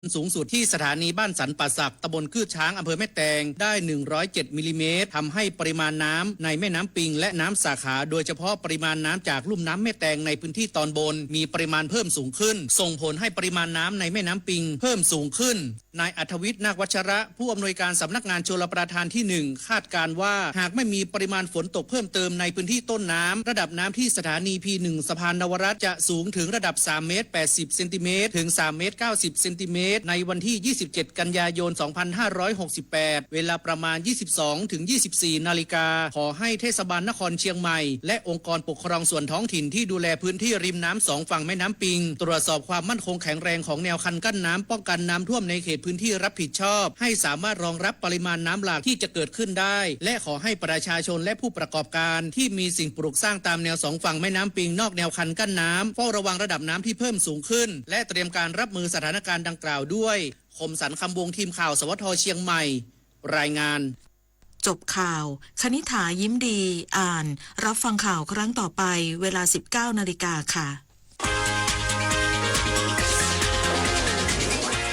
สูงสุดที่สถานีบ้านสันป่าสักตำบลคืดช้างอำเภอแม่แตงได้107มิลลิเมตรทำให้ปริมาณน้ำในแม่น้ำปิงและน้ำสาขาโดยเฉพาะปริมาณน้ำจากลุ่มน้ำแม่แตงในพื้นที่ตอนบนมีปริมาณเพิ่มสูงขึ้นส่งผลให้ปริมาณน้ำในแม่น้ำปิงเพิ่มสูงขึ้นนายอัธวิทย์นาควัชระผู้อำนวยการสำนักงานชลประทานที่1คาดการว่าหากไม่มีปริมาณฝนตกเพิ่มเติมในพื้นที่ต้นน้ำระดับน้ำที่สถานี P1 สะพานนวรัตน์จะสูงถึงระดับ3เมตร80เซนติเมตรถึง3เมตร90เซนติเมตรในวันที่27กันยายน2568เวลาประมาณ22 ถึง 24 นาฬิกาขอให้เทศบาลนครเชียงใหม่และองค์กรปกครองส่วนท้องถิ่นที่ดูแลพื้นที่ริมน้ำ2ฝั่งแม่น้ำปิงตรวจสอบความมั่นคงแข็งแรงของแนวคันกั้นน้ำป้องกันน้ำท่วมในเขตพื้นที่รับผิดชอบให้สามารถรองรับปริมาณน้ำหลากที่จะเกิดขึ้นได้และขอให้ประชาชนและผู้ประกอบการที่มีสิ่งปลูกสร้างตามแนว2ฝั่งแม่น้ำปิงนอกแนวคันกั้นน้ำเฝ้าระวังระดับน้ำที่เพิ่มสูงขึ้นและเตรียมการรับมือสถานการณ์ดังกล่าวด้วยคมสันคำวงทีมข่าวสวทเชียงใหม่รายงานจบข่าวคณิษฐายิ้มดีอ่านรับฟังข่าวครั้งต่อไปเวลา 19 นาฬิกาค่ะ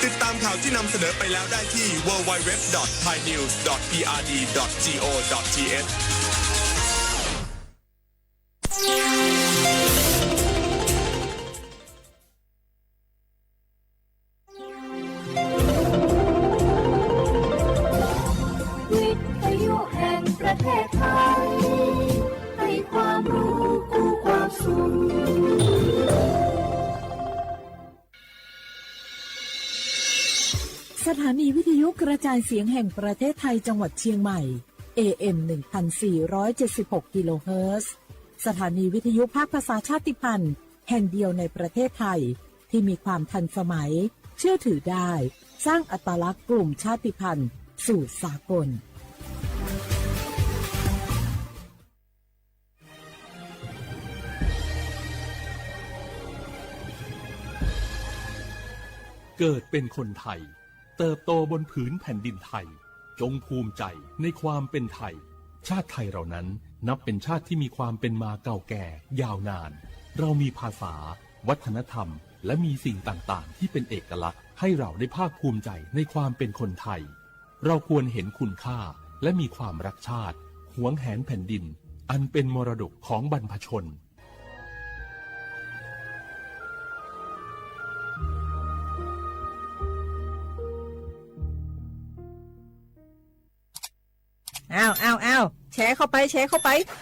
ติดตามข่าวที่นำเสนอไปแล้วได้ที่ www.thainews.prd.go.thประเทศไทยให้ความรู้คู่ความสุขสถานีวิทยุกระจายเสียงแห่งประเทศไทยจังหวัดเชียงใหม่ AM 1476 กิโลเฮิรตซ์สถานีวิทยุภาคภาษาชาติพันธุ์แห่งเดียวในประเทศไทยที่มีความทันสมัยเชื่อถือได้สร้างอัตลักษณ์กลุ่มชาติพันธุ์สู่สากลเกิดเป็นคนไทยเติบโตบนผืนแผ่นดินไทยจงภูมิใจในความเป็นไทยชาติไทยเรานั้นนับเป็นชาติที่มีความเป็นมาเก่าแก่ยาวนานเรามีภาษาวัฒนธรรมและมีสิ่งต่างๆที่เป็นเอกลักษณ์ให้เราได้ภาคภูมิใจในความเป็นคนไทยเราควรเห็นคุณค่าและมีความรักชาติหวงแหนแผ่นดินอันเป็นมรดกของบรรพชนอ้าวแชร์เข้าไป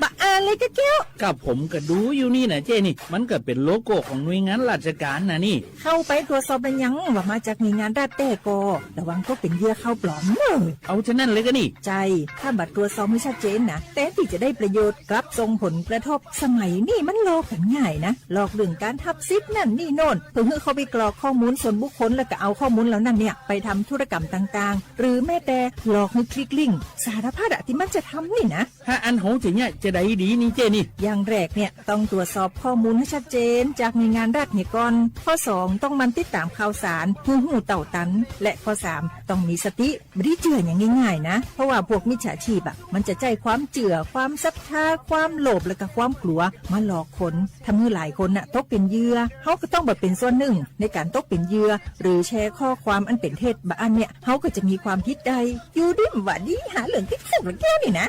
บ้าอ่านเลยก็เกี้ยวกับผมก็ดูอยู่นี่นะเจ้นี่มันก็เป็นโลโก้ของหน่วยงานราชการนะนี่เข้าไปตรวจสอบเป็นยังว่ามาจากหน่วยงานราชแต่ก็ระวังก็เป็นเหยื่อเข้าปลอมเลยเอาฉะนั้นเลยก็นี่ใจถ้าบัตรตรวจสอบไม่ชัดเจนนะแต่ที่จะได้ประโยชน์กลับส่งผลกระทบสมัยนี่มันหลอกกันง่ายนะหลอกเรื่องการทับซิปนั่นนี่โน่นเพื่อเข้าไปกรอกข้อมูลส่วนบุคคลแล้วก็เอาข้อมูลเหล่านั้นเนี่ยไปทำธุรกรรมต่างๆหรือแม้แต่หลอกให้คลิกลิงก์สารพัดที่มันจะทำนี่นะถ้าอันโหจะเนี่ยจะได้ดีนี่เจนี่อย่างแรกเนี่ยต้องตรวจสอบข้อมูลให้ชัดเจนจากหน่วยงานรัฐเนี่ยก่อนข้อ2ต้องมันติดตามข่าวสารหูเต่าตันและข้อ3ต้องมีสติไม่ได้เจื่ออย่างง่ายๆนะเพราะว่าพวกมิจฉาชีพมันจะใจความเจื่อความศรัทธาความโลภและก็ความกลัวมาหลอกคนทำให้หลายคนตกเป็นเหยื่อเขาก็ต้องแบบเป็นส่วนหนึ่งในการตกเป็นเหยื่อหรือแชร์ข้อความอันเป็นเท็จบางอันเนี่ยเขาก็จะมีความผิดใดอยู่ดิ้มว่าดีหาเหลืองที่สุดแก้วนี่นะ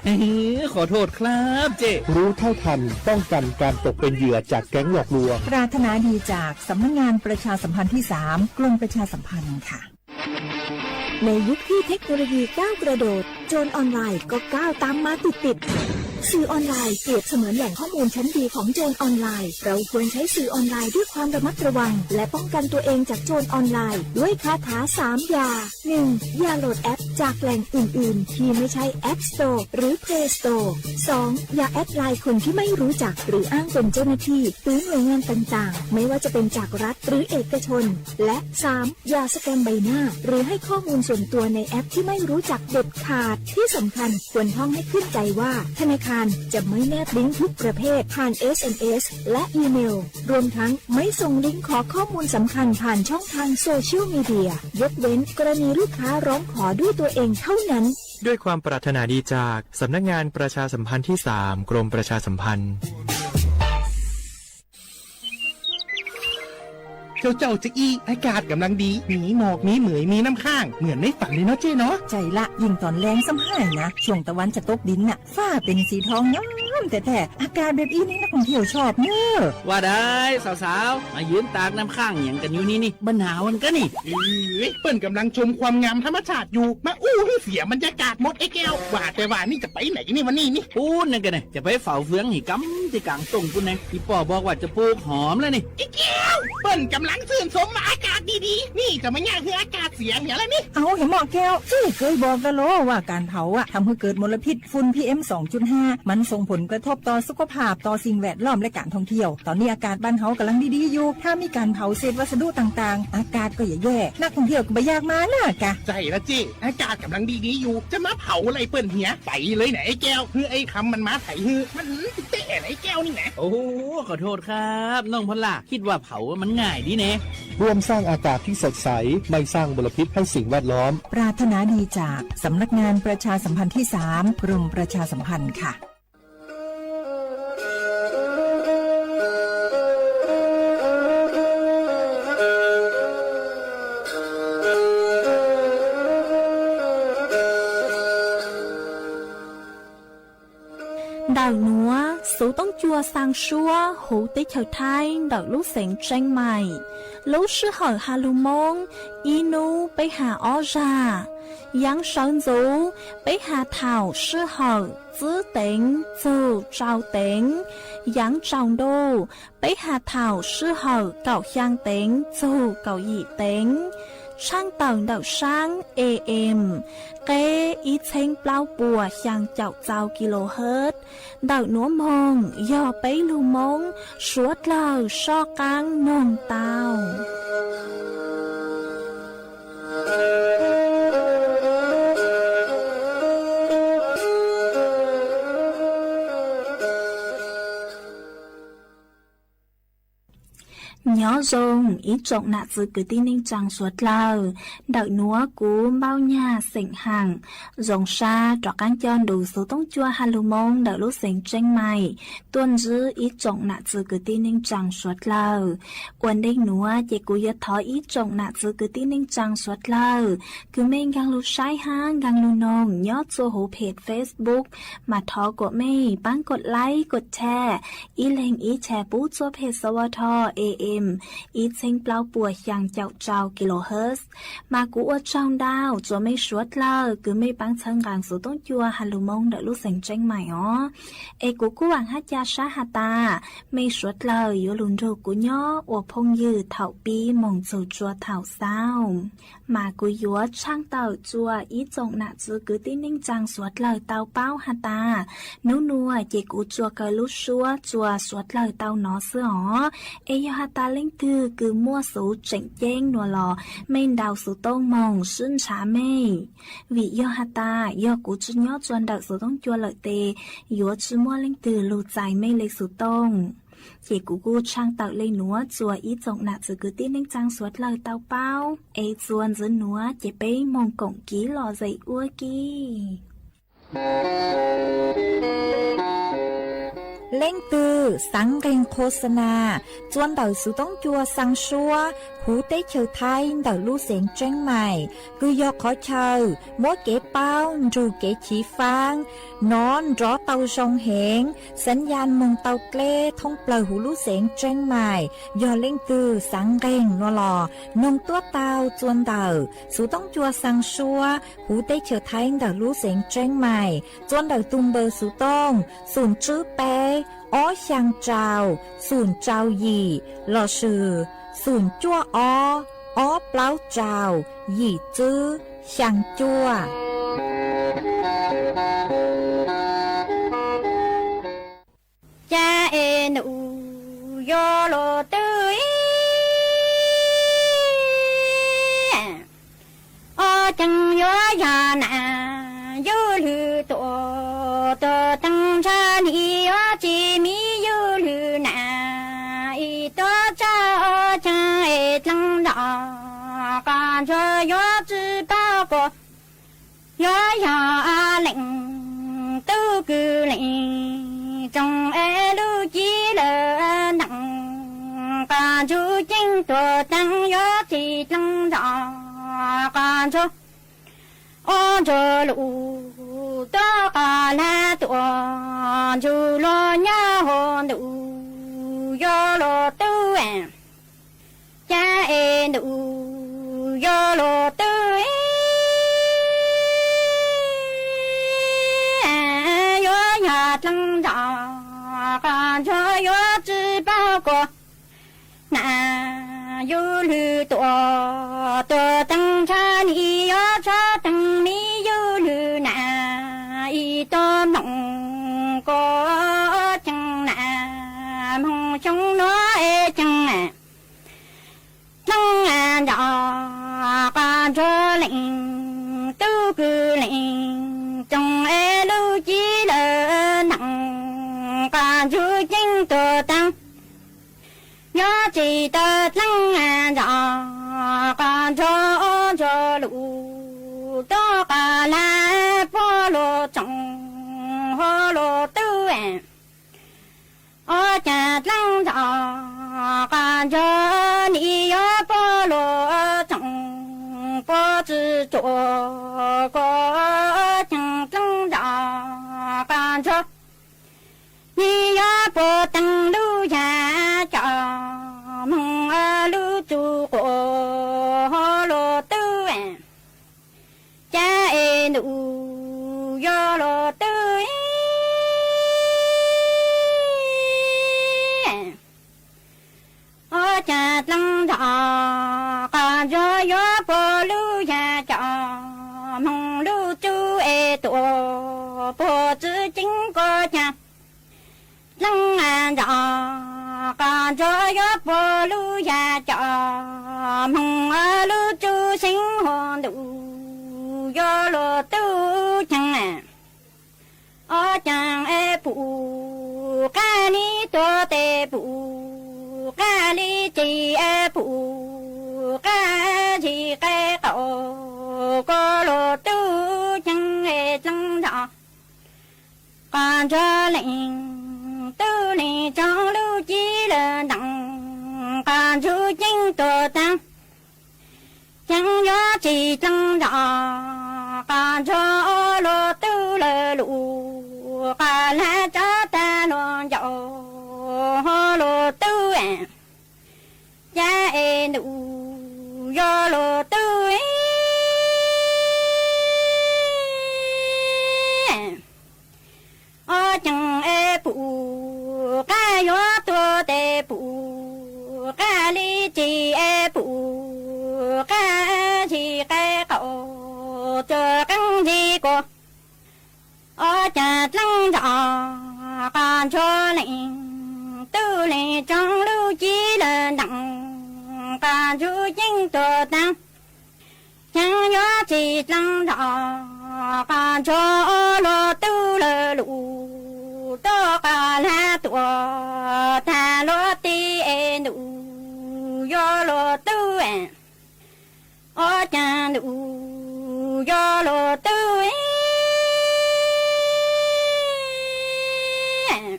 ขอโทษครับเจ้รู้เท่าทันป้องกันการตกเป็นเหยื่อจากแก๊งหลอกลวงปรารถนาดีจากสำนักงานประชาสัมพันธ์ที่3กรมประชาสัมพันธ์ค่ะในยุคที่เทคโนโลยีก้าวกระโดดโจรออนไลน์ก็ก้าวตามมาติดสื่อออนไลน์เปรียบเสมือนแหล่งข้อมูลชั้นดีของโจรออนไลน์เราควรใช้สื่อออนไลน์ด้วยความระมัดระวังและป้องกันตัวเองจากโจรออนไลน์ด้วยคาถา3อย่า 1. อย่าโหลดแอปจากแหล่งอื่นๆที่ไม่ใช่ App Store หรือ Play Store 2. อย่าแอดไลน์คนที่ไม่รู้จักหรืออ้างเป็นเจ้าหน้าที่หรือหน่วยงานต่างๆไม่ว่าจะเป็นจากรัฐหรือเอกชนและ 3. อย่าสแกนใบหน้าหรือให้ข้อมูลส่วนตัวในแอปที่ไม่รู้จักเด็ดขาดที่สำคัญควรท่องให้ขึ้นใจว่าธนาคารจะไม่แนบลิงก์ทุกประเภทผ่าน SMS และอีเมลรวมทั้งไม่ส่งลิงก์ขอข้อมูลสำคัญผ่านช่องทางโซเชียลมีเดียยกเว้นกรณีลูกค้าร้องขอด้วยตัวเองเท่านั้นด้วยความปรารถนาดีจากสำนักงานประชาสัมพันธ์ที่3กรมประชาสัมพันธ์ เจ้าจะอีอากาศกำลังดีมีหมอกมีเหมยมีน้ำข้างเหมือนในฝันเลยเนาะเจ้เนาะใจละยิ่งตอนแรงซ้ำให้นะช่วงตะวันจะตกดินน่ะฟ้าเป็นสีทองงามแต่อากาศแบบอีนี่นักท่องเที่ยวชอบเนอะว่าได้สาวๆมายืนตากน้ำข้างอย่างกันอยู่นี่บนหนาวมันก็นี่เปิ้นกำลังชมความงามธรรมชาติอยู่มาอู้ให้เสียบรรยากาศหมดไอ้แก้วว่าแต่ว่านี่จะไปไหนนี่วันนี้นี่พูดนั่นกันเนี่ยจะไปเฝ้าเฟืองหิกำที่กลางตรงปุ่นไงพี่ป่อบอกว่าจะปลูกหอมแล้วนี่ไอ้แก้วเปิ้นกำลังชื่นชมอากาศดีๆนี่จะมาย่างคืออากาศเสียอย่างไรนี่เอาเห็นหมอแก้วเคยบอกกันแล้วว่าการเผาทำให้เกิดมลพิษฝุ่น PM 2.5 มันส่งผลกระทบต่อสุขภาพต่อสิ่งแวดล้อมและการท่องเที่ยวตอนนี้อากาศบ้านเฮากำลังดีๆอยู่ถ้ามีการเผาเศษวัสดุต่างๆอากาศก็อย่าแย่นักท่องเที่ยวก็ไม่อยากมาน่ะกะใจละจีอากาศกำลังดีๆอยู่จะมาเผาอะไรเปิ้นเหียไปเลยไหนไอ้แก้วคือไอ้คำมันมาไถฮือมันเตะไอ้แก้วนี่แหละโอ้ขอโทษครับน้องพลาคิดว่าเผามันง่ายดีเน่ร่วมสร้างอากาศที่สดใสไม่สร้างมลพิษให้สิ่งแวดล้อมปรารถนาดีจากสำนักงานประชาสัมพันธ์ที่ 3 กรมประชาสัมพันธ์ค่ะĐào núa, số tông chua sang xua, hữu tế chờ thai, đào lúc sáng tranh mày. Lúc sư hỏi hà lưu mông, inu bế hà ó ra. Yang sơn dũ, bế hà thảo sư hỏi, giữ tính, dù trao tính. Yang trọng đô, bế hà thảo sư hỏi, cậu khang tính, dù cậu dị tính. Sang tầng đậu sáng AM kế ít thanh bao bùa sang chậu chào kHz đậu núa mông do bấy lưu mông suốt lời so căng nông tàu nhớ dùng ý trọng nạ dự cứ tin ninh chẳng suốt lời đợi núa cú bao nhà sỉnh hàng dòng xa trọ cán chân đủ số tông chua hà lưu mông đợi lúc sỉnh tranh mày tuân dư ý trọng nạ dự cứ tin ninh chẳng suốt lời quần đinh núa chỉ cú yết thói ý trọng nạ dự cứ tin ninh chẳng suốt lời cứ mình gang lưu sai hang gang lưu nông nhớ cho hữu page Facebook mà thó của mình bánกดไลค์กดแชร์ý lên ýแชร์ปุ๊cho page สวท AMอีเซ็งเปล่าปัวอย่างเจ้าเจ้าkHzมากูอวดช่องดาวจะไม่ชวดเลยคือไม่ปังเชิงกลางสู่ต้นจัวฮัลโหลมงเดลูกเสียงเจ้งใหม่อ๋อเอกูหวังฮัจยาชาฮาตาไม่ชวดเลยอยู่ลุนโรกูย่ออวพงยืดเถาปีมงจูจัวเถาเศร้ามากูยัวช่างเต่าจัวอีจงหนักจือคือติ้งนิ่งจังสวดเลยเต่าเป้าฮาตานัวเจกูจัวเกลุชัวจัวสวดเลยเต่าหนอเสืออ๋อเอยฮาตาเล่งคือมั่วสูเจ๋งเจ้งนัวหล่อไม่ดาวสูต้งมองซึ่งช้าไม่วิยอฮาตายอกูจุนยอจวนดักสูต้งจัวเลยเตยัวชื่อมั่วเล่งตือลูใจไม่เล็กสูต้งเจกูช่างเต่าเลยหนัวจัวอีจงหนักจือคือติ้งนิ่งจังสวดเลยเต่าเป้าเอจวนจือหนัวเจไปมองกงกี้หล่อใจอ้วกี้เล่งตือสังเกงโฆษณาจวนเต่าสูต้องจัวสังชัวหูเต้เชอไทยเต่าลู่เสียงเจ้งใหม่คือยอขอเชอมัวเก๋เป้าจูเก๋ฉีฟางนอนรอเต่าชงเหงสัญญาณมงเต่าเกล้ท่องเปล่าหูลู่เสียงเจ้งใหม่ยอเล่งตือสังเกงนัวหล่อนงตัวเต่าจวนเต่าสูต้องจัวสังชัวหูเต้เชอไทยเต่าลู่เสียงเจ้งใหม่จวนเต่าตุงเบอร์สูต้องศูนย์จื้อเป้อ้อช่างเจ้าศูนย์เจ้าหยี่หล่อชื่อศูนย์จั่วอ้อเปล่าเจ้าหยี่จื้อช่างจั่วจ้าเอนูโยโลตุยโอจังโยยานาโยลือตัวตั้งชาลีว่าจีมีอยู่หรือนาอีตัวเจ้าจะเอ็ดลังดาการช่วยยอจื้อป้าก็ยอยาเล่งตู้คือเล่งจงเอลูจีเลนังการจูจิง ตัวตั้งยอจีตั้งดาการโจโอโจลูตัวกาลาตัวจูโลญาโฮดูยอโลตัวจ้าเอดูยอโลตัวตั้งดาการโจยอจี包裹那有绿多等着你要着等你有绿那一朵梦过正那梦中我爱正啊能啊着干着领都个领中爱路几了能干着进多当我记得冷啊着干着着路多个来菠萝种和萝豆哎，我家冷着干着你要菠萝种，不知做个正正着干着。你要不等路呀，找梦儿路走过路都哎，家哎路要路都哎，我家等着干着要不路呀，找梦路走哎多，不知经过家。冷啊着干着要不路呀着梦儿路走心河路要路都强啊我讲哎不干你多的不干你几哎不干几个狗个路都强哎正着干着领都你长路几了能干出金多当，将要几张着干着路都了路，干来着大路走路都哎，家哎路要路都哎。我正爱不干药多的不干里几爱不干几个狗这更几个我家正着干着领都领长路几了能干出金多当将要几正着干着路都了路多个来多他落地路要落都哎我家路要落都哎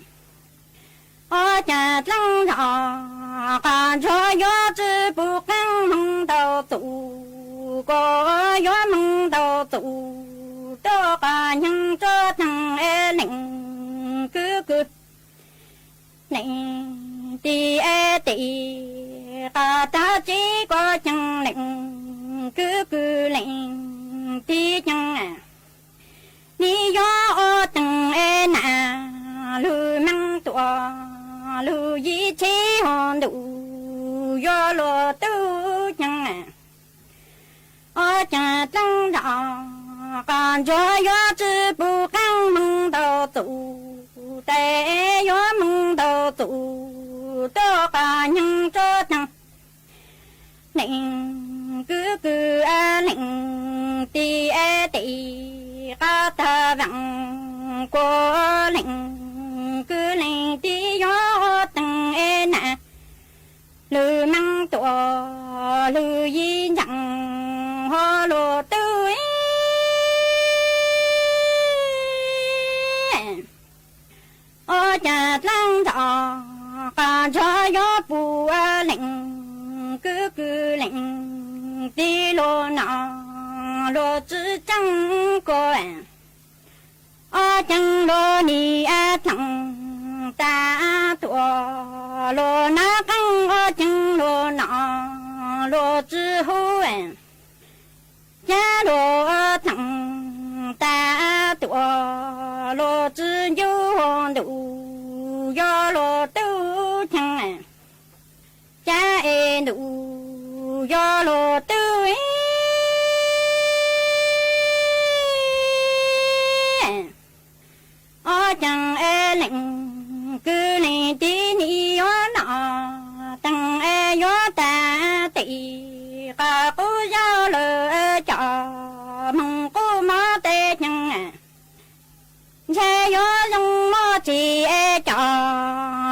我家正着干着要只不敢梦到走过要梦到走多个人做当哎领哥哥，领地哎地，个大几个将领哥哥领地将啊，你要等哎那路忙多，路一起红路要路都将啊，我家等着。干着要只不敢梦到走，但要梦到走，多个人做当。领哥哥啊，领弟啊弟，个他王过领哥领弟要等哎那，路忙多路一样，好路都。我家正着干着要不领哥罗那罗子张官，张罗你张大多罗那刚张罗那罗子后家罗张大多罗子有路要罗都听家路要罗都chẳng lệnh cứ lên tí ni yo nọ tăng yo ta tị cả cô giao lỡ cho mong cô má tê chẳng cha yo dùng mò chỉ cho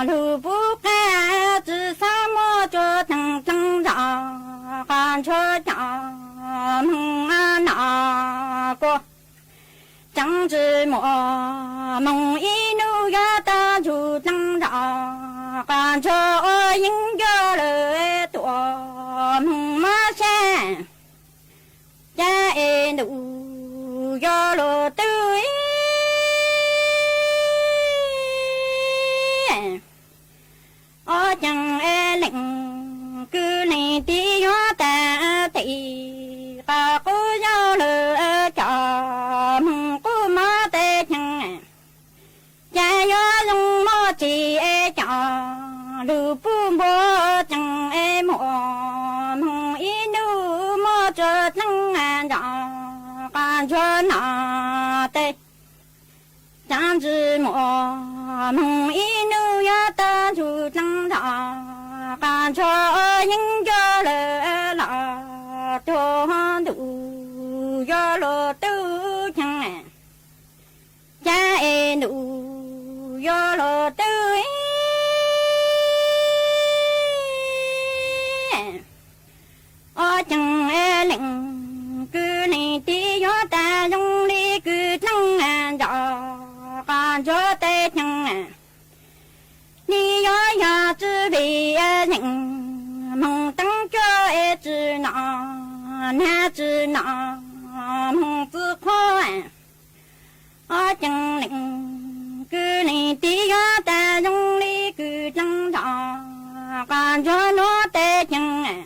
lu bu ca chỉ sa mò cho thằng thằng rõ còn cho mong nọ cô chẳng chỉ mò mong inu ya ta chu tăng rõ còn cho những gió lệ tuổi mong má xe cha đủ gió lệ tươi chẳng lệnh cứ này tí gió ta tị cả cô gió lệ cho mong cô má tê chẳng cha yo dùng mò chỉ cho lu bu bo chẳng mò mong inu mò cho tăng an rõ can cho na tê chẳng chỉ mò mong inu ya ta chu tăng rõ can cho những cho lỡ lọ cho đủ yo lo tu chẳng cha đủ yo lo tươi chẳng lệnh cứ này tí gió ta dùng đi cứ thăng rõ còn gió tê chẳng đi gió ya chứ bị những mong tăng cho chứ nọ na chứ nọ mong tự khó chẳng lệnh cứ này tí gió ta dùng đi cứ thăng rõ còn gió nó tê chẳng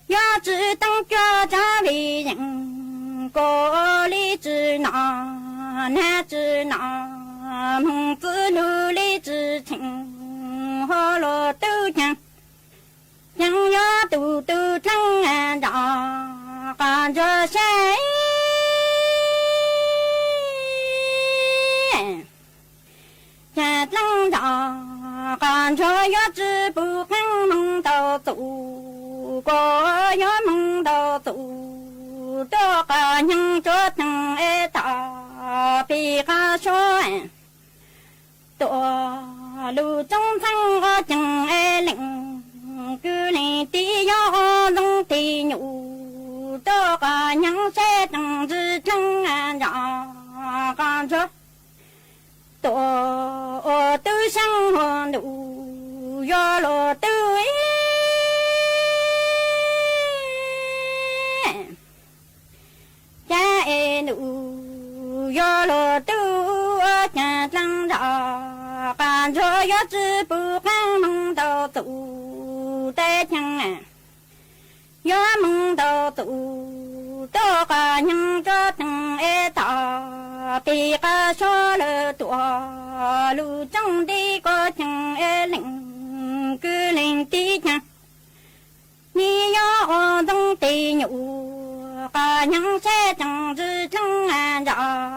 gió chỉ tăng cho cha vì những cô lý chỉ nọ na chỉ nọ mong tự nu lý chỉ chẳng hồ lô tư chẳng chẳng gió tu tu thăng rõ còn gió sẽ cha tăng rõ còn cho gió chỉ bu khăn mong tàu tụ có gió mong tàu tụ đó cả những chỗ thằng ta bị cá số tổ lu trong thăng có chẳng lệnh cứ này tí gió đông tí nhủ đó cả những xe thằng chỉ thăng rõ còn cho tổ tư sang hồn đủ do lo tư cha đủ do lo tư cha tăng rõ còn cho gió chỉ bu khăn mong tàu tụ tê chẳng gió mong tàu tụ đó cả những cho thằng ta bị cá số lỡ tuổi lu trong đi có chẳng lệnh cứ lên tí chẳng ni yo đông tì nhủ cả những xe chẳng dư chẳng rõ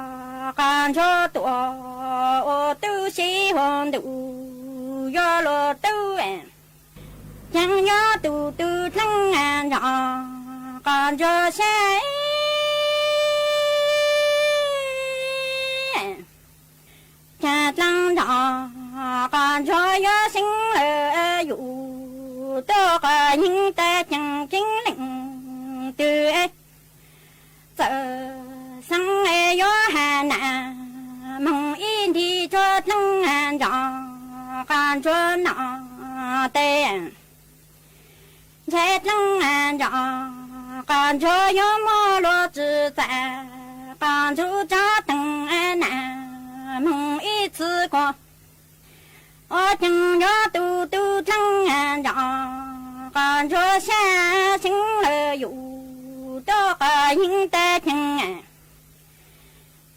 còn cho tuổi tư sĩ hồn đủ do lo tư chẳng gió tu tư chẳng rõ còn cho xe cha tăng rõ còn cho gió sinh ở dụ tôi có những ta chẳng chính lệnh từ sợ sang gió hà nà mong in thì cho tăng rõ còn cho nọ tê sẽ tăng rõ 感觉有没落自在，感触着等爱难，梦一次过，我听着嘟嘟声安长，感觉下心了有多个应得听啊，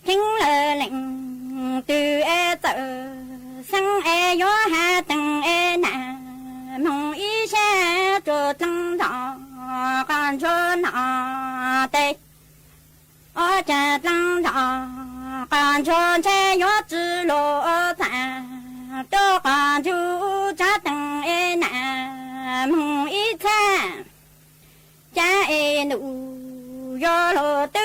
听了灵对爱走，生爱有还等爱难，梦一下就等到。感觉那得，我这等到，感觉这有只落山，都感觉这等一难，梦一餐，这一路要落对，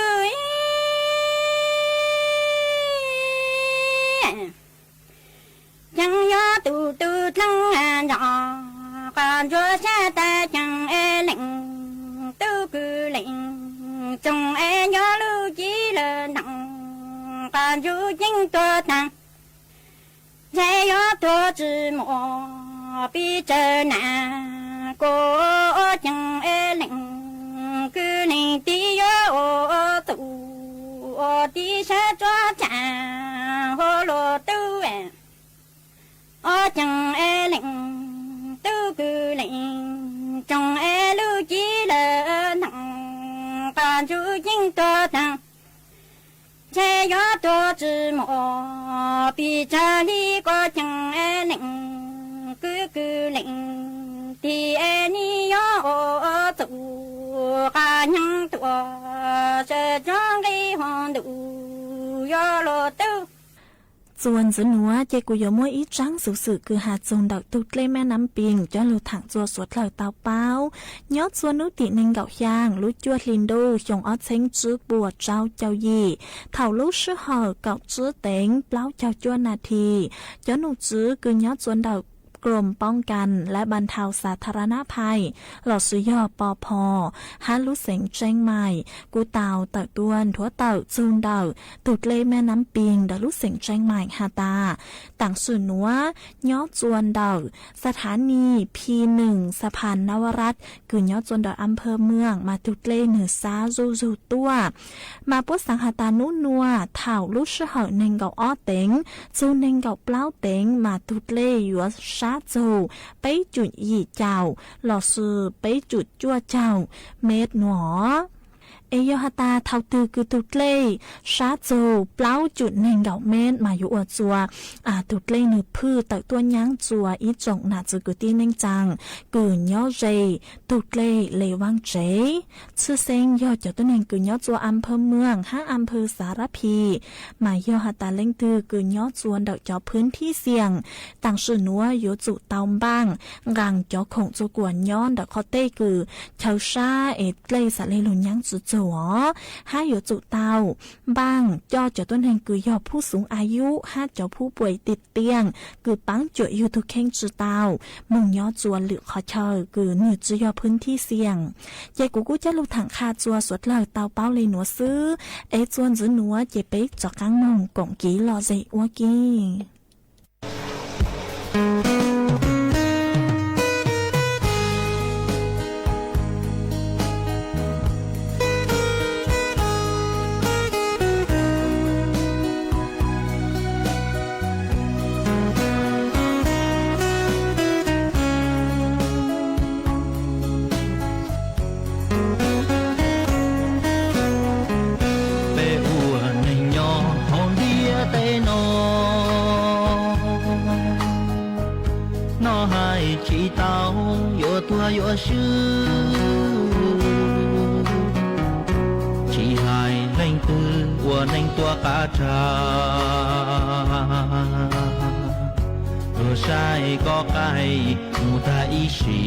想要嘟嘟等安长，感觉现在将爱领。都个灵，总爱要路几了能，感觉应多难，再要多寂寞，比这难过，总爱灵，个灵的要走，我的手抓战，和罗都哎，我总爱灵，都个灵，总爱路几了。感觉应多难，这要多寂寞，比这里个将爱灵，个个灵，的爱你要走，还能多，这种的红路要落都。ส่วนสนัวเจกุยมัวอีจังสุสือคือหาดจงดอกตุดเล่แม่น้ำปิงจอลูถังจัวสวดเหล่าเตาเป้ายอดส่วนนุติหนึ่งเก่าย่างลุจวดลินดูชงออเซ็งจื้อบัวเจ้าเจ้ายี่เท่าลุชื่อห่อเก่าจื้อเต็งเปล่าเจ้าจวนนาทีจอหนูจื้อคือยอดส่วนดอกกรมป้องกันและบรรเทาสาธารณภัยหลอดสุยอปอพอฮาลุเสงเจงใหม่กูเต่าเต่าต้วนทัวเต่าจูนเต่าตุดเล่แม่น้ำปิงดาลุเสงเจงใหม่ฮาตาต่างส่วนนัวยอดจวนเต่าสถานีP1สะพานนวรัตน์คือยอดจวนเต่าอำเภอเมืองมาตุดเล่เหนือซาจูตัวมาปุ๊สังหาตานุนัวเถ่าลุชื่อเหาเนงเกาอ้อเต็งจูเนงเกาเปล่าเต็งมาตุดเล่หยัวชาจูไปจุดยีเจ้าหล่อซือไปจุดจั่วเจ้าเม็ดหนอเอยฮาตาเท่าตือคือตุดเล่ชาโจเปล่าจุดเนงเกาเม็ดมาอยู่อวดจัวตุดเล่เนื้อพืชแต่ตัวยั้งจัวอีจงหนาจือกุตีเนงจังกืนย่อเจตุดเล่เลวังเจชื่อเซงย่อเจ้าตัวเนงกืนย่อจัวอำเภอเมืองห้างอำเภอสารพีมาย่อฮาตาเล่งตือกืนย่อจวนดอกจอพื้นที่เสี่ยงต่างสื่อนัวอยู่จุตอมบ้างรังจอคงจูกวนย้อนดอกคอเต้กือชาวชาเอเล่สะเลลุนยั้งจุจัวห้าอยู่จุเตาบ้างย่อเจ้าต้นแห่งกือย่อผู้สูงอายุห้าเจ้าผู้ป่วยติดเตียงกือปังจุอยู่ทุกเข่งจุเตามึงย่อจวนหรือขอเชอกือหนึ่งจุย่อพื้นที่เสี่ยงเจกูจะลูถังคาจัวสวดเหล่าเตาเป้าเลยหนัวซื้อจวนจื้อหนัวเจเป๊กจอกกังมงกงกีรอใจวัวกีชื่อchỉ hai nành tư của nành tua cá trà vừa sai có cái mù ta ý xì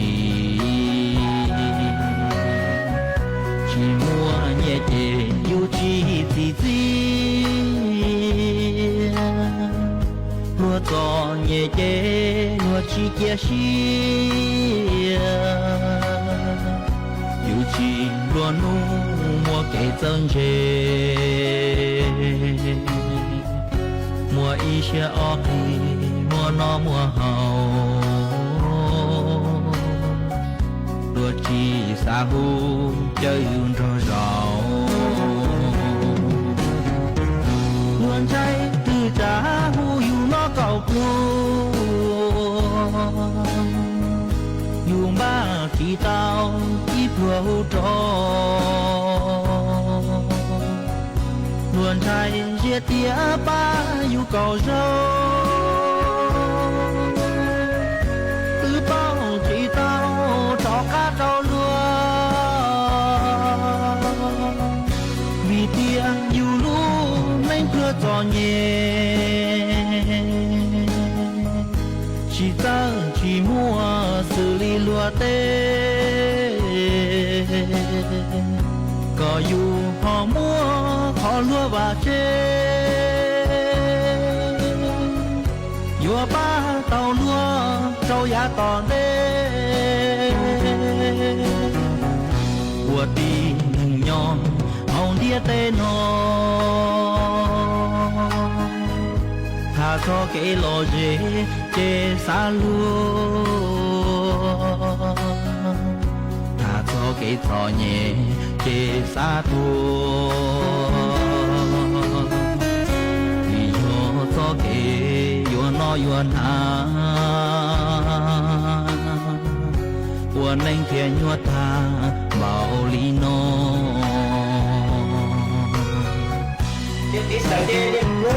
chỉ mua nhẹ chê yêu chi lúa gió nhẹ chê lúa chi kia xì chỉ luôn mua cái chân chê mua ý xe ốc mua nó mua hậu lúa chỉ xa hu chơi rồi rào luôn trái từ trả hu yu nó cầu dùng ba chỉ tao ít vừa trò luôn trái giết tía ba yu cầu dâu từ bao chỉ tao cho cá trâu lúa vì tía yu lu mình vừa trò nhẹ chỉ ta chỉ mua xử lý lúa tê có dù họ mua họ lúa và chê vừa ba tàu lúa trâu giá toàn đê của tình nhon hồng đĩa tê nó tha cho cái lò dê chê xa lúa tha cho cái trò nhẹ chê xa thua vì yo cho cái yo nó yo na của nên thiên nhuột tha bảo lý nó đi sợi dê đi mua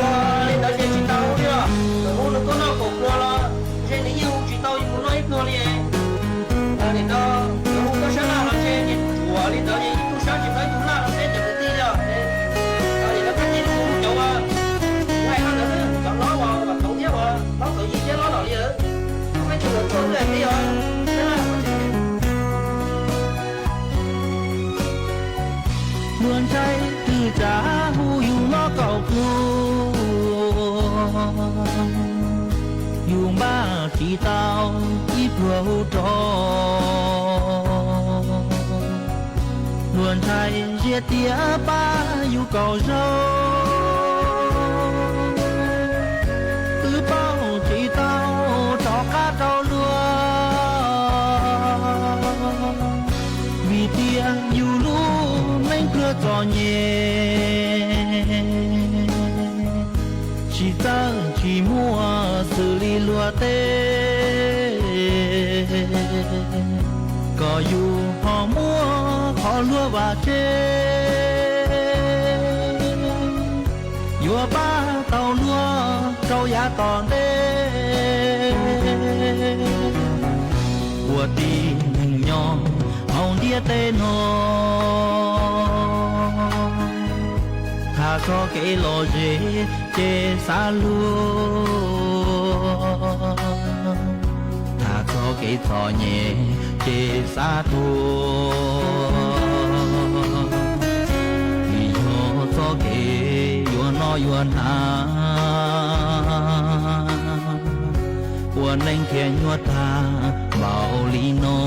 lên đó dê chỉ tao chưa rồi mua nó có nó cục mua lo dê này yêu chỉ tao yêu nó ít mua đi là đến đó rồi mua có sáng nào nó dê đi chùa lên đó dê cũng sáng chỉ phải cũng là nó sẽ được đi rồi rồi nó cắt dê cũng chậu à hai con nữa chọn nó vào và cậu nhé vào nó tự nhiên chế nó rồi đi nữa không phải chịu được thôi đi rồi luôn trái từ trả hu yu nó cầu dùng ba chỉ tao ít vừa trò luôn trái giết tía ba yu cầu dâu từ bao chỉ tao cho cá trâu lúa vì tía yu lu mình cửa trò nhẹ chỉ ta chỉ mua xử lý lúa tê có dù họ mua họ lúa và chê vừa ba tàu lúa trâu giá toàn đê của tình nhon hồng đĩa tê nó tha cho cái lò dê chê xa lúa tha cho cái trò nhẹ chê xa thua vì yo cho cái yo nó yo na của nên thiên nhuột tha bảo lý nó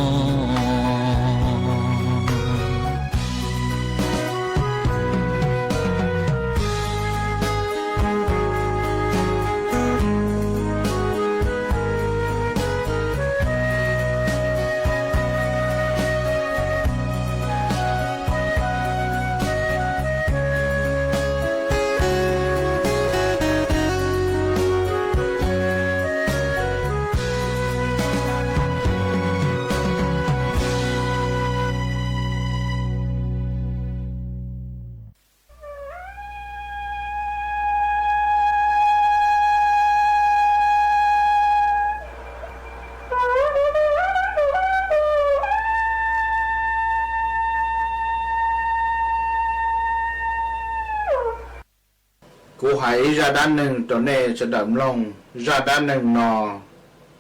cô hãy ra đan nừng trở nên sẽ đậm lòng ra đan nừng nò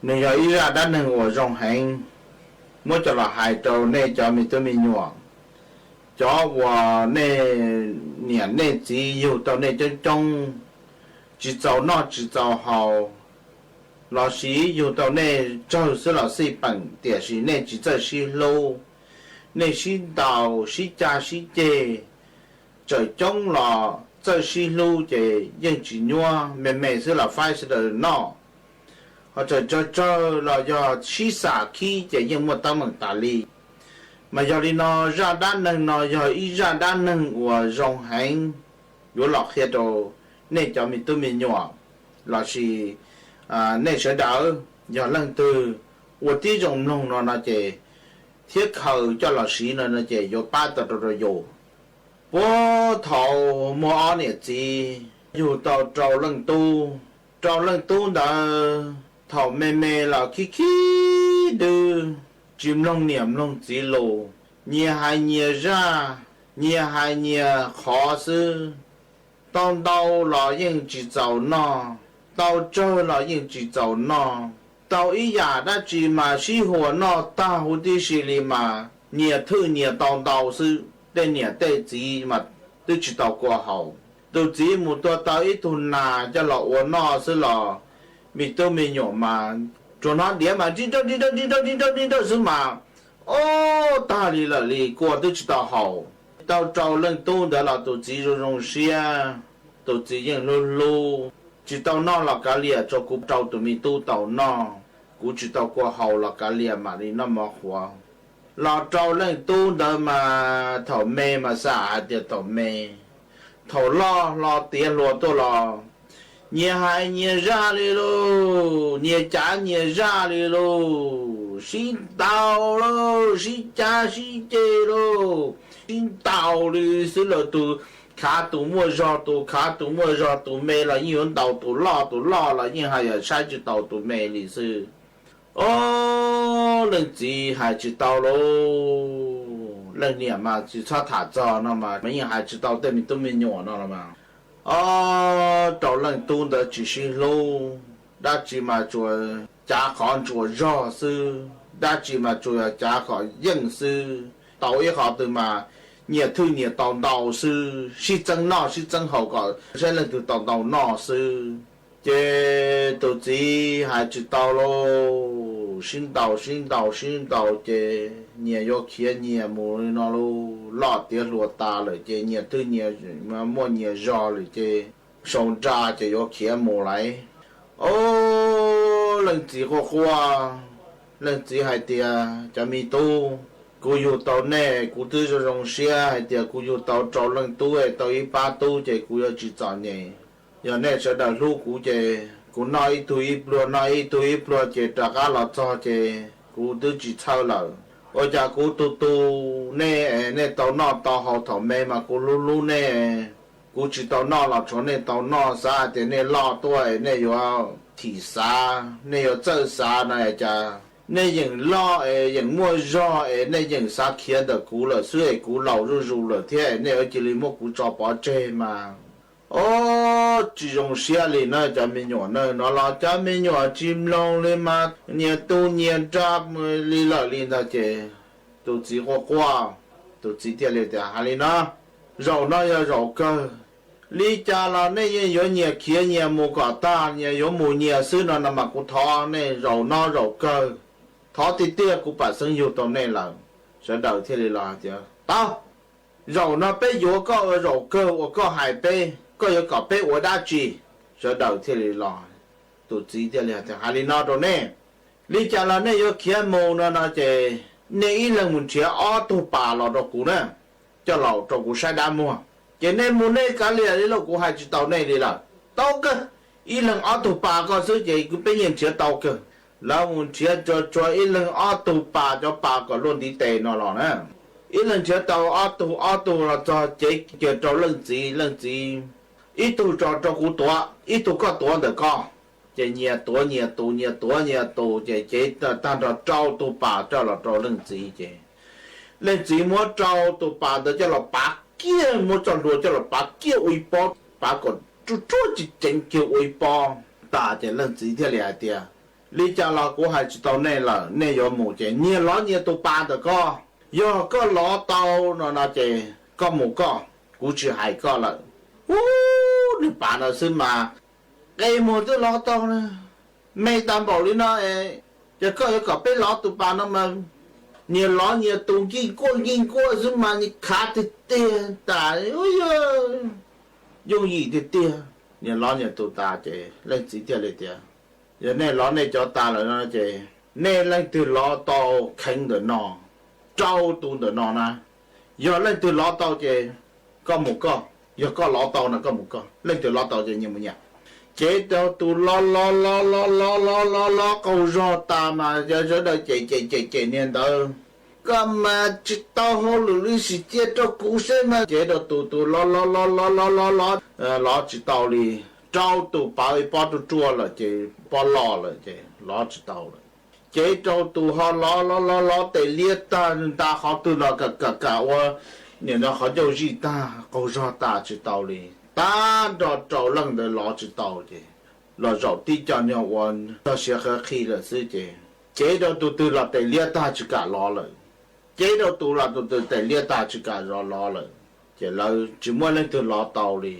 nên giờ ý ra đan nừng của dòng hành mỗi cho là hai trâu nên cho mình tôi mình nhỏ cho và nên nhẹ nên chỉ yêu tao nên chân trong chỉ giàu nó chỉ giàu hào lão sĩ yêu tao nên cho sự lão sĩ bằng địa sĩ nên chỉ cho sĩ lâu nên sĩ đào sĩ cha sĩ chê trời trong là这是路的人只鸟，每是了快是的闹，或者这了要去啥去的人没当门打理， mà giờ đi nó ra đan nâng nó giờ ít ra đan nâng của rong hành yếu lọt kia đồ nên cho mình tôi mình nhỏ là chỉ nên sẽ đỡ giờ lần từ của tí rong nông nó chỉ thiết khẩu cho là sĩ nó chỉ có 3 tờ rồi rồi bố thầu mua nè gì dù tàu trâu lần tu đã thầu mê là khi đưa chim lông niệm lông chỉ lộ nhẹ hai nhẹ khó sư tao đau là những chỉ giàu no tao chơi là những chỉ giàu no tao ý giả đã chỉ mà si hồ no tao đi xí li mà nhẹ thư nhẹ tao sư tên nhẹ tên gì mà tôi chỉ tao qua hậu tôi chỉ một tao ít thun nà cho lọ uốn no sư lọ mình tôi mình nhỏ mà cho nó điểm mà đi đâu sư mà ô ta đi là đi qua tôi chỉ tao hậu tao trâu lên tu đó là tôi chỉ rong xia tôi chỉ những lu chỉ tao no là cả lìa cho cụ trâu tụi mình tu tao no cụ chỉ tao qua hậu là cả lìa mà đi nó mà khoa là trâu lên tu đó mà thầu mê mà xả thì thầu mê thầu lo tiền lo tôi lo nhẹ hai nhẹ ra đi lô nhẹ trả nhẹ ra đi lô xin tao lô xin cha xin chê lô xin tao đi xin là tụ khá tụ mua ra tụ mê là như hướng tàu tụ lo là như hai giờ sai chữ tàu tụ mê lý sư ô lần gì hai chữ tàu lô lần niệm mà chỉ cho thả cho nó mà mấy hai chữ tàu tên mình tụi mình nhỏ nó là mà trâu lần tu đã chỉ xin lô đã chỉ mà chùa trả khỏi chùa rõ sư đã chỉ mà chùa trả khỏi dân sư tàu ấy họ từ mà nhiều thứ nhiều tàu sư si chân hậu gọi sẽ lên từ tàu nọ sư chế tổ chí hai chữ tàu lô xin tàu chế nhiều vô kia nhiều mù nó lô lọt tiền lụa ta rồi chế nhiều thứ nhiều mà mua nhiều rõ rồi chế sống ra chế vô kia mù lại ô lần chỉ có khoa lần chỉ hai tia cho mi tu cú yêu tàu nè cú tư cho rong xia hai tia cú yêu tàu trâu lần tu ấy tàu ít ba tu chế cú yêu chỉ chọn nè giờ nè sẽ đào lu cú chế cú nói ít luôn chế trả cá lọt cho chế cú tư chỉ sau lợ ôi cha cú tu nè tàu nọ tàu hậu thầu mê mà cú lu nè cú chỉ tàu nọ là chỗ nè tàu nọ xa thì nè lo tuổi nè yêu thị xa nè yêu chơi xa này cha nè những lo những mua do nè những xa kia được cú là xưa cú lẩu ru là thế nè ở chỉ một cú cho bỏ chơi mà ô chỉ dùng xe li nó cho mình nhỏ nó là cho mình nhỏ chim lông lên mà nhiều tu nhiều trap li lợi li ta chế tu chỉ có qua tu chỉ tiền li ta hay nó rau nó ya rau cơ li cha là này có nhiều kia nhiều mù cả ta nhiều mù nhiều xứ nó nằm cụ thọ này rau cơ thọ thì tia cụ bà sinh yêu tao này là sẽ đầu thế là chứ tao rau nó bé yếu có rau cơ có hải bé có yếu có bé ở đa chỉ sẽ đầu thế là tụi chỉ thế là thì hay nó đâu nè lý cha là này yếu kia mù nó chỉ này là muốn chia ở tụ bà là đâu cụ nè cho lẩu cho cụ sai đam mua cho nên muốn này cái này là cụ hai chỉ tàu này đi là tàu cơ ý lần ở tụ bà có số gì cũng bây giờ chia tàu cơ là muốn chia cho ý lần ở tụ bà cho bà có luôn đi tè nó là nè ý lần chia tàu ở tụ là cho chỉ cho lần gì ít tụ cho cụ tua ít tụ có tua được con chỉ nhiều tua chỉ ta cho tụ bà cho là cho lần gì chỉ lên chỉ mua trâu tụ bà đó cho là bà kia mua cho lúa cho là bà kia uy bò bà còn chú chỉ chân kia uy bò ta chỉ lên chỉ thế này đi lý cha là của hai chỉ tàu này là này có một chỉ nhiều ló nhiều tụ bà được co do có ló tàu nó chỉ có một co cũng chỉ hai co là đi bà nó xin mà cái một cái ló tàu này mấy tam bảo đi nó chỉ có biết ló tụ bà nó mà nhiều ló nhiều tụ gì qua chứ mà như khá thì tiền ta ôi giời dùng gì thì tiền nhiều ló nhiều tụ ta chứ lên chỉ tiền lên tiền giờ này ló này cho ta là nó chứ này lên từ ló to khánh được nó trâu tuôn từ nó na giờ lên từ ló tàu chế có một con giờ có ló tàu là có một con lên từ ló tàu chế nhiều một nhà chế tàu tu lo câu do ta mà giờ đây chạy nên đó có mà chỉ tao hồ lử sĩ chế cho cú xe mà chế đó tu lo chỉ tàu đi trâu tu bảo bỏ tu chua là chế bỏ lò là chế lo chỉ tàu là chế trâu tu họ lo để liệt ta họ tu lo cả nên nó họ cho gì ta câu do ta chỉ tàu đi ta đó trâu lần để lo chỉ tàu chế lo rau tí cho nhau quan ta sẽ khi là sự chế đó tu là để liệt ta chỉ cả lo rồi chế đó tu là tu để liệt ta chỉ cả lo rồi chế là chỉ muốn lên từ lo tàu đi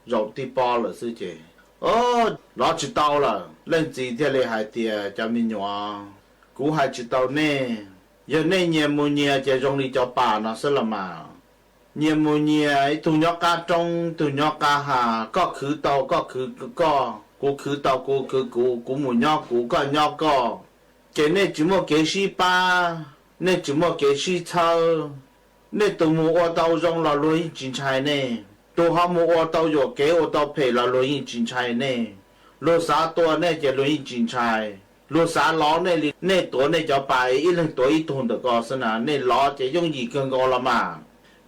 rau tí bao là sự chế lo chỉ tàu là lên gì thì lấy hai tiền cho mình nhỏ cú hai chỉ tàu nè giờ nè nhiều mua nhiều chế trong đi cho bà nó sẽ làm mà nhiều mua nhiều thu nhỏ cá trong thu nhỏ cá hà có khứ tàu có khứ có cú khứ tàu cú mua nhỏ cú có nhỏ có cái này chỉ mua cái xí ba này chỉ mua cái xí thau này tụ mua ô tàu trong là lối chính trái nè tụ họ mua ô tàu rồi cái ô tàu phê là lối chính trái nè lối xã tua này chỉ lối chính trái lối xã ló này tuổi này cho bài ít lần tuổi ít thôn được có xin à này ló chỉ dùng gì cần có là mà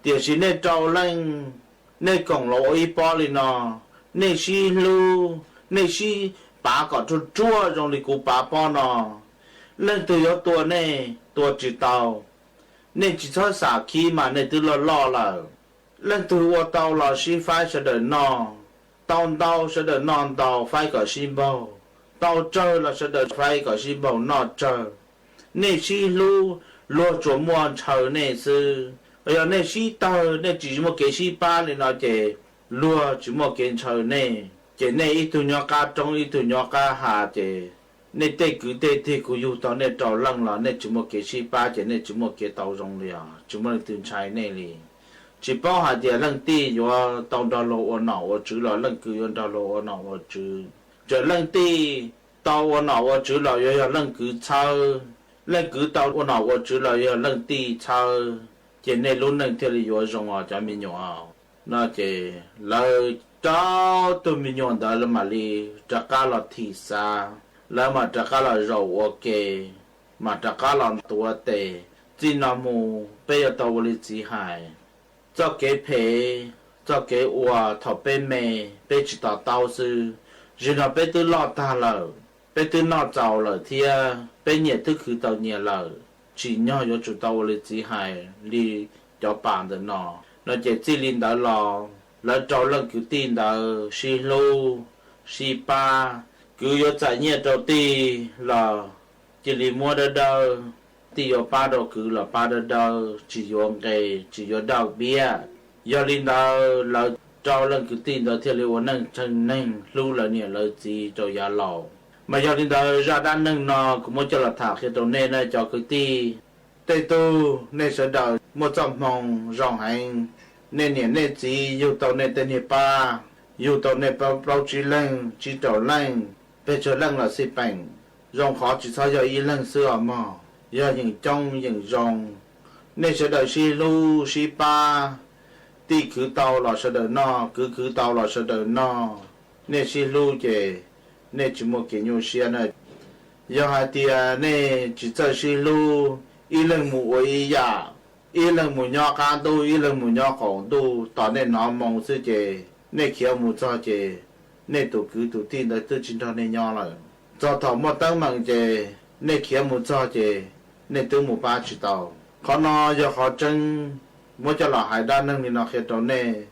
điều gì này trâu lên này còn lối ít bao lên nó này xí lu này xí bà có chua trong đi cụ bà bao nó lên từ yếu tuổi này tuổi chỉ tàu này chỉ cho xả khí mà này từ lo là lên từ ô tàu là xí phải sẽ đợi nó tàu sẽ đợi non tàu phải có xí bao tàu chơi là sẽ đợi phải có xí bao nó chơi này xí lu chỗ mua chơi này sư giờ này xí tàu này chỉ một cái xí ba này nó chỉ lúa chỉ một cái chơi này chỉ này ít tu nhỏ cá trong ít tu nhỏ cá hà chỉ này tê cứ yêu tàu này trâu lăng là này chỉ một cái xí ba chỉ này chỉ một cái tàu rong liền chỉ một cái trái này liền chỉ bao hạt tiền lăng ti rồi tàu đào lộ ở nào ở chữ là lăng cứ đào lộ ở nào ở chữ giờ lăng ti tàu ở nào ở chữ là rồi lăng cứ sao lăng cứ tàu ở nào ở chữ là rồi lăng ti sao chỉ này luôn lăng theo lý do rong ở cho mình nhỏ nó chỉ lời cho tụi mình nhỏ đó là mà đi trả cá là thịt sa là mà trả cá là rau ok mà trả cá là tua tê chỉ nằm mù bây giờ tàu đi chỉ hại cho cái phê cho cái ua thọ bên mẹ bên chỉ tàu sư rồi nó bên từ lọt ta lờ bên từ nọ giàu lờ thì bên nhiệt thức khứ tàu nhiệt lờ chỉ nhỏ cho chủ tàu lấy chỉ hài đi cho bạn được nó chỉ linh đã lò là trâu lần cứ tin đã xì lô xì pa cứ yo chạy nhiệt trâu ti là chỉ li mua được đâu thì yo ba đâu cứ là ba được đâu chỉ yo cái chỉ yo đào bia yo linh đã là trâu lần cứ tin đã theo liệu năng chân năng lưu là nhiệt là gì cho ya lò mà yo linh đã ra đan năng nó cũng muốn cho là thả cái đồ này này cho cứ ti tây tu nên sẽ đào một trăm mong rong hành nên nhiệt nên gì yêu tàu nên tên nhiệt ba yêu tàu nên bao chỉ lăng chỉ tàu lăng bây giờ lăng là xí bành rong khó chỉ sao giờ y lăng xưa mà giờ những trong những rong nên sẽ đợi xí lu xí ba tí cứ tàu là sẽ đợi no cứ tàu là sẽ đợi no nên xí lu chè nên chỉ một cái nhiều xe này giờ hai tia nên chỉ chơi xí lu y lăng mù y ya y lăng mù nhỏ cá tu y lăng mù nhỏ khổng tu tao nên nó mong sư chè nên kia mù cho chè nên tụ cứ tụ tin tới tự chính nên nhỏ rồi cho thầu một tấm bằng chè nên kia mù cho chè nên tự mù ba chỉ tàu khó nó giờ khó chân mỗi cho là hai đa năng thì nó khi đó nên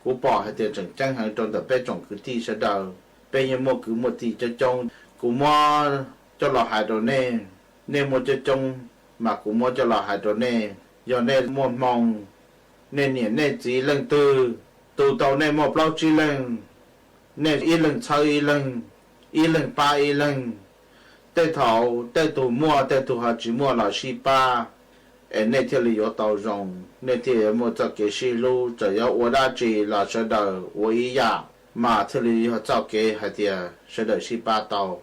cú bỏ hai tiền chẳng chẳng hàng trong tập bé trồng cứ thi sẽ đầu bé như một cứ một thì cho trong cú mua cho là hai đó nên một cho trong mà cú mua cho là hai đó giờ nên một mong nên nhỉ nên chỉ lần từ tàu nên một lâu chỉ lần nên y lần sau y lần ba y lần tây thầu tây tụ mua tây tụ họ chỉ mua là xí ba nên theo lý do tàu rồng nên thì một cái cái xí lu chỉ có ở đó chỉ là sẽ đợi ở ý ya mà theo lý do cho cái hay thì sẽ đợi xí ba tàu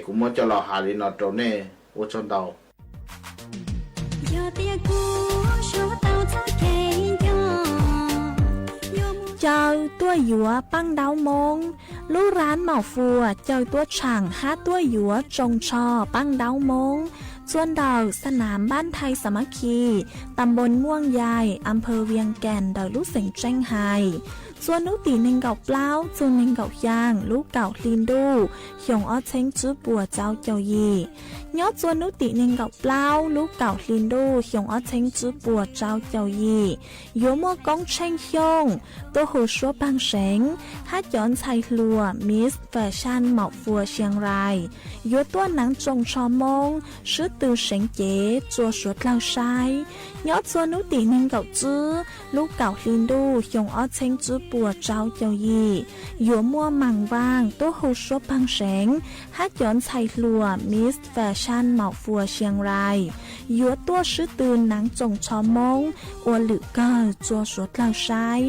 cũng muốn cho là hà lý nó trốn nè ở trong tàu. Yo te เจ้าตัวหยัวปังดาวมงลู่ร้านเหมาฟัวเจ้าตัวช่างหาตัวหยัวจงชอปังดาวมงส่วนดาวสนามบ้านไทยสามัคคีตำบลม่วงใหญ่อำเภอเวียงแก่นดาวลูกเสียงแจ้งไฮส่วนนุตีหนึ่งเก่าเปล่าส่วนหนึ่งเก่าย่างลูกเก่าลินดูหยงอ้อเช้งจื้อปัวเจ้าเจ้ายียอดส่วนนุตีหนึ่งเก่าเปล่าลูกเก่าลินดูหยงอ้อเช้งจื้อปัวเจ้าเจ้ายียัวมัวกงเช้งหยงตัวหูชัวบางเสงฮัดย้อนชายลัวมิสแฟชั่นเหมาฟัวเชียงรายยัวตัวหนังจงชอมงชื่อตือเสงเก๋จัวสวดเล่าชายยอดส่วนนุตีหนึ่งเก่าจื้อลูกเก่าลินดูหยงอ้อเช้งจื้อปัวเจ้าเจ้ายีหยัวมัวมังว่างตัวหูชวบางเสงฮัดย้อนชายลัวมิสแฟชั่นเหมาฟัวเชียงรายยัวตัวชื่อตือหนังจงชอมงอวหรือก็จัวสวดเล่าชาย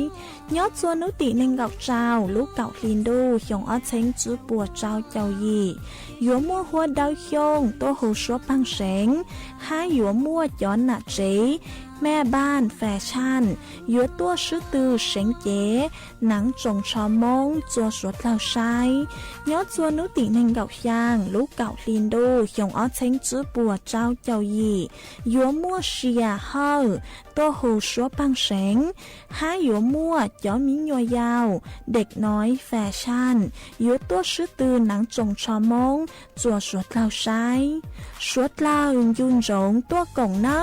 ยอดส่วนนุตีหนึ่งเก่าเจ้าลูกเก่าลินดูหยงอ้อเช้งจื้อปัวเจ้าเจ้ายีหยัวมัวหัวดาวหยงตัวหูชวบางเสงห้าหยัวมัวย้อนหนักเจแม่บ้านแฟชั่นยัวตัวชื่อตือเสงเก๋หนังจงชอมงจัวสวดเหล่าชายยอดส่วนนุตีหนึ่งเก่าย่างลูกเก่าลินดูหยงอ้อเช้งจื้อปัวเจ้าเจ้ายียัวมัวเชียเฮาตัวหูชัวปังเสงห้าหยัวมัวย้อนมิ้งยัวยาวเด็กน้อยแฟชั่นยัวตัวชื่อตือหนังจงชอมงจัวสวดเหล่าชายสวดเหล่ายุ่นจงตัวกงเนอ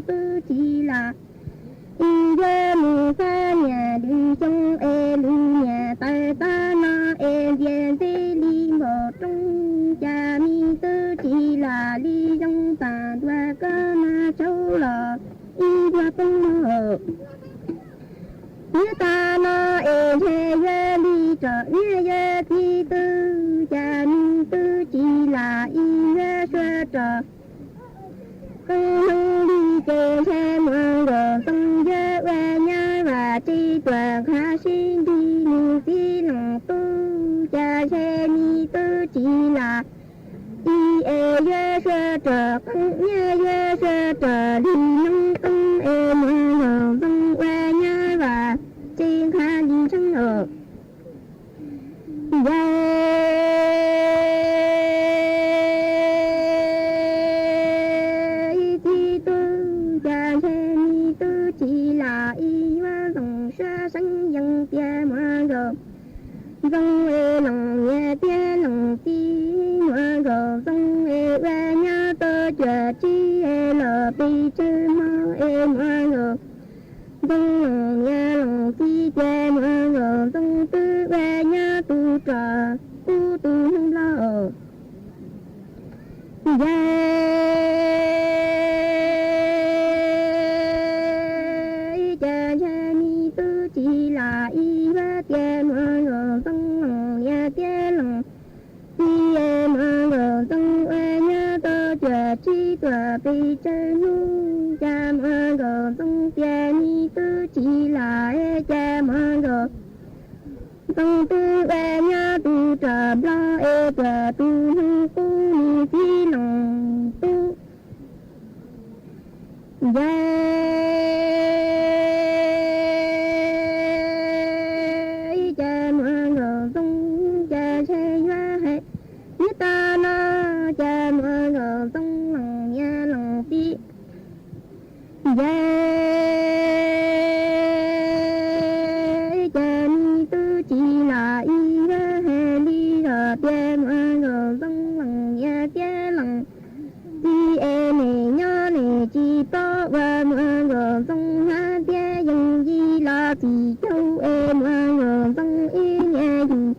tư chỉ là y dơ mù pha nhà đi trong e lu nhà tay ta na e viên tê li mò trong cha mi tư chỉ là li trong ta đoa ca na châu là y đoa công mờ như ta na e dê dê li trợ như dê thi tư cha mi tư chỉ là y dê sơ trợ không đi chơi xe mưa rồi tung dơ qua nhà và chi toàn khá xin đi mình tí lòng tu cha xe mi tư chỉ là y e dơ sơ trợ không nhớ dơ sơ trợ đi nông tung e mưa rồi tung qua nhà và chi khá đi sân ở dòng e lòng nhà tia lòng ti mà rồi dòng e qua nhà tơ chờ chi e lờ bi chư mà e mà rồi dòng lòng nhà lòng ti che mà rồi dòng tư qua nhà tu trà tu không lo cha cha mi tư chỉ là y ba tia mà rồi dòng lòng nhà tia lòng ti e mà rồi dòng qua nhà tơ chờ chi tòa bi chư nu cha mà rồi dòng tia mi tư chỉ là e cha mà rồi dòng tư qua nhà tu trà bla e trà tu hư tu mi ti lòng tu cha mà rồi dòng cha xe hoa hệ như ta na cha mà rồi dòng lòng nhà lòng ti cha mi tư chỉ là y ra hệ đi rồi cha mà rồi dòng lòng nhà cha lòng ti e nè nhớ nè chi to và mà rồi dòng ha cha dòng gì là thì châu e mà rồi dòng y nhà gì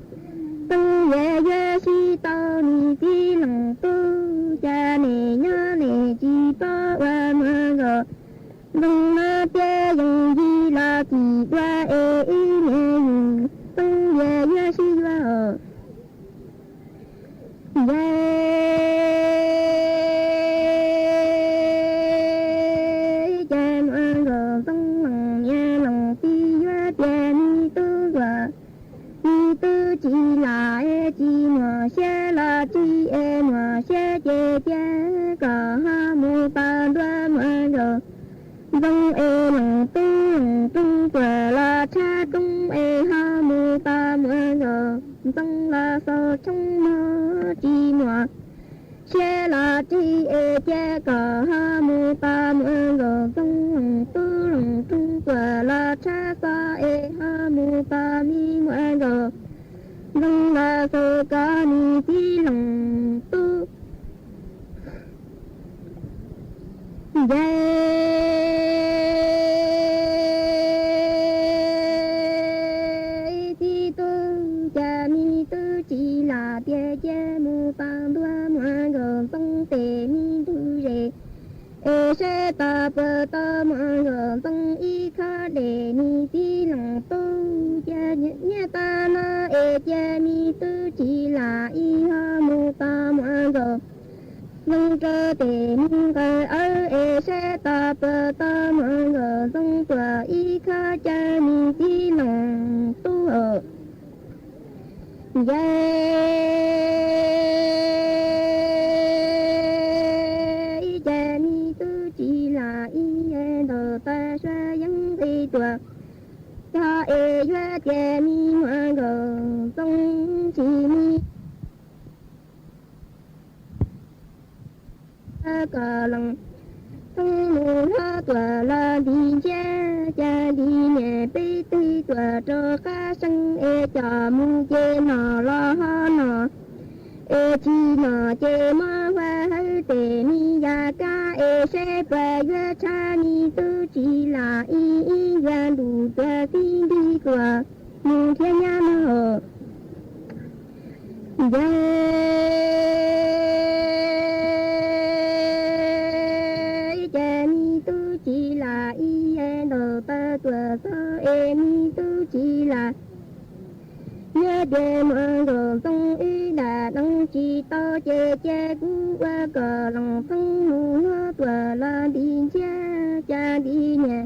dòng nhà gia si to ni ti lòng tu cha nè nhớ nè chi to và mà rồi dòng ha cha dòng gì là thì qua e y nè gì dòng nhà gia si qua cha mà rồi dòng lòng nhà lòng ti qua cha mi tư qua mi tư chỉ là e chi mà xe là chi e mà xe che cha cả ha mu ta đoa mà rồi dòng e lòng tu qua là cha tung e ha mu ta mà rồi dòng là sao trong mơ chi mà xe là chi e cha cả ha mu ta mà rồi dòng lòng tu qua là cha sa e ha mu ta mi mà rồi dòng là sao cả ni chi lòng tu ti tu cha mi tư chỉ là tia cha mu ta đoa mà rồi dòng tề mi tu rề e se ta bơ ta mà rồi dòng y kha đề ni ti lòng tu cha nhẹ ta na e cha mi tư chỉ là y ha mu ta mà rồi dòng trơ tề mi cơ ở e se ta bơ ta mà rồi dòng tòa y kha cha mi ti lòng tu ở cha mi tư chỉ là y e đồ ta sa dân thi tòa cha e doa cha mi mà rồi dòng chỉ mi cả lòng tung mù ha tòa là đi cha đi nhẹ bi ti tòa cho cá sân e cha mu chê nọ lo ha nọ e chi nọ chê ma hoa hơi tề mi ya ca ê sẽ về月cha你tự chỉ là ý愿đủ的心地个明天呀呢耶你tự chỉ là ý愿的把ตัว所ê你tự chỉ là nhớ để mọi người sống ý là đăng chỉ to chế chế cú qua cờ lòng sống nó tuổi là đi cha đi nhẹ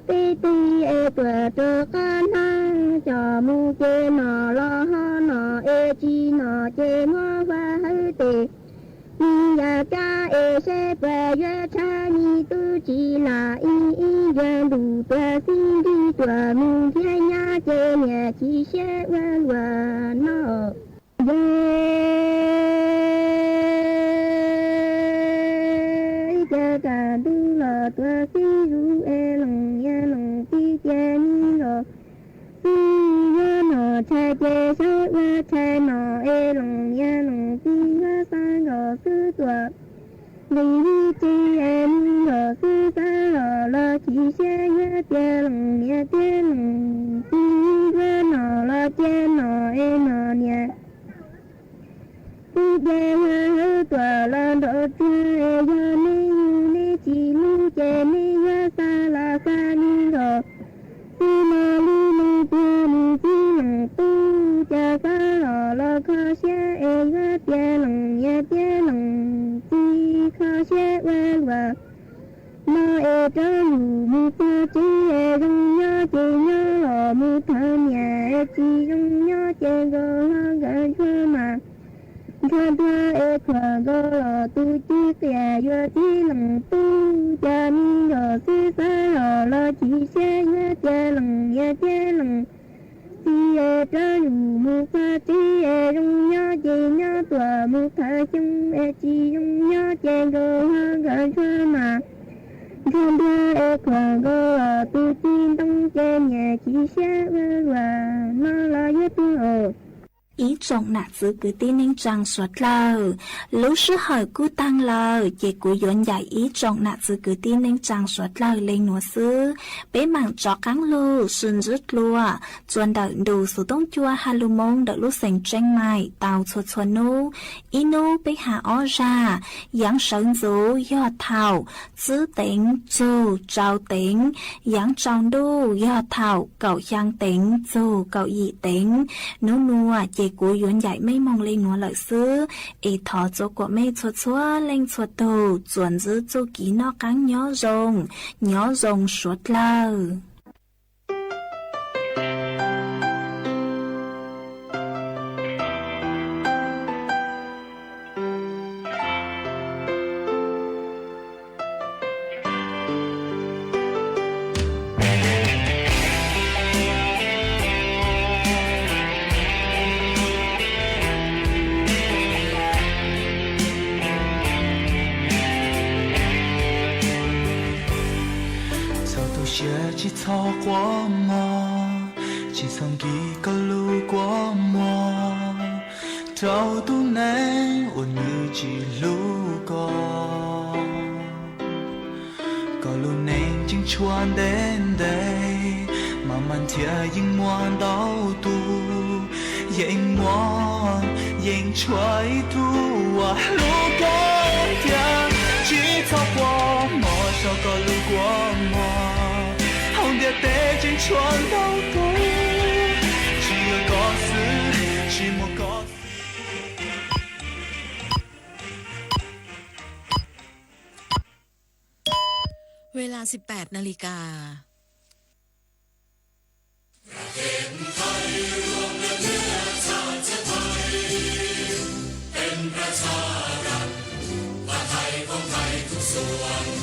tê tê ê tuổi trơ can ha cho mu chế nọ lo ho nọ ê chi nọ chế ngó và hơi tê nhà cha ê sẽ về月cha你tự chỉ là ý愿đủ tuổi心地tuổi明天呀chế nhẹ chỉ sẽ vẫn vẫn nó cha cả tư là tuổi si ru ê lòng ya lòng ti chế ni rồi si ya nó cha chế sao ya cha nó ê lòng ya lòng ti ya san rồi sư tuổi linh chi em rồi sư sa rồi là chỉ sẽ ya chế lòng ya chế lòng ti ya nó là chế nó ê nó nhẹ ti chế ya tuổi là độ chế ya ni chỉ lu chế ni ya sa là sa ni rồi si ma lu lu chế ni si lòng tu cha sa rồi là kha sẽ ê ya chế lòng ya chế lòng ti kha sẽ wen và ma ê tra yu mu sa chi ê rong ya chế nhớ rồi mu tham nhà ê chi rong ya chế go ha ga chua mà kha ta ê khwa go lo tu chi tia yo chi lòng tu cha ni rồi si sa rồi là chỉ sẽ ya chế lòng ya chế lòng ti ê tra yu mu sa chi ê rong ya chế nhớ tua mu tha chung ê chi rong ya chế go ha ga chua mà kha ta ê khwa go lo tu chi tông chế nhà chỉ sẽ và nó là yết tu ý trọng nạ giữ cứ tin nên trang xuất lờ lúc sư hỏi cú tăng lờ chỉ cú dọn dạy ý trọng nạ giữ cứ tin nên trang xuất lờ lên nửa sư bế mạng cho cắn lù xuân rút lùa chuẩn đợi đủ số tông chua hà lù mông đợi lúc sành tranh mài tàu chuột chuột nô ý nô bế hạ ó ra giáng sơn dũ do thảo giữ tính dù trao tính giáng trong đu do thảo cậu giang tính dù cậu dị tính nô nùa chỉ cú dọn dạy mấy mong lên nùa lợi sư ý thọ chỗ của mấy chuột chúa lên chuột tù chuẩn giữ chú ký nó cắn nhỏ rồng suốt lờ chỉ thọ qua mò chỉ xong kỳ có lưu qua mò trâu tu nén ôn như chỉ lưu có lưu nén chính chuan đến đây mà man thia yên ngoan đau tu yên ngoan yên chuối tu à lưu có thia chỉ thọ qua mò sao có lưu qua mò hồng địa tế trên chuan đau tu chỉ có sự chỉ một cóเวลา 18 นาฬิกาเป็นประชารัฐไทยของไทยทุกส่วน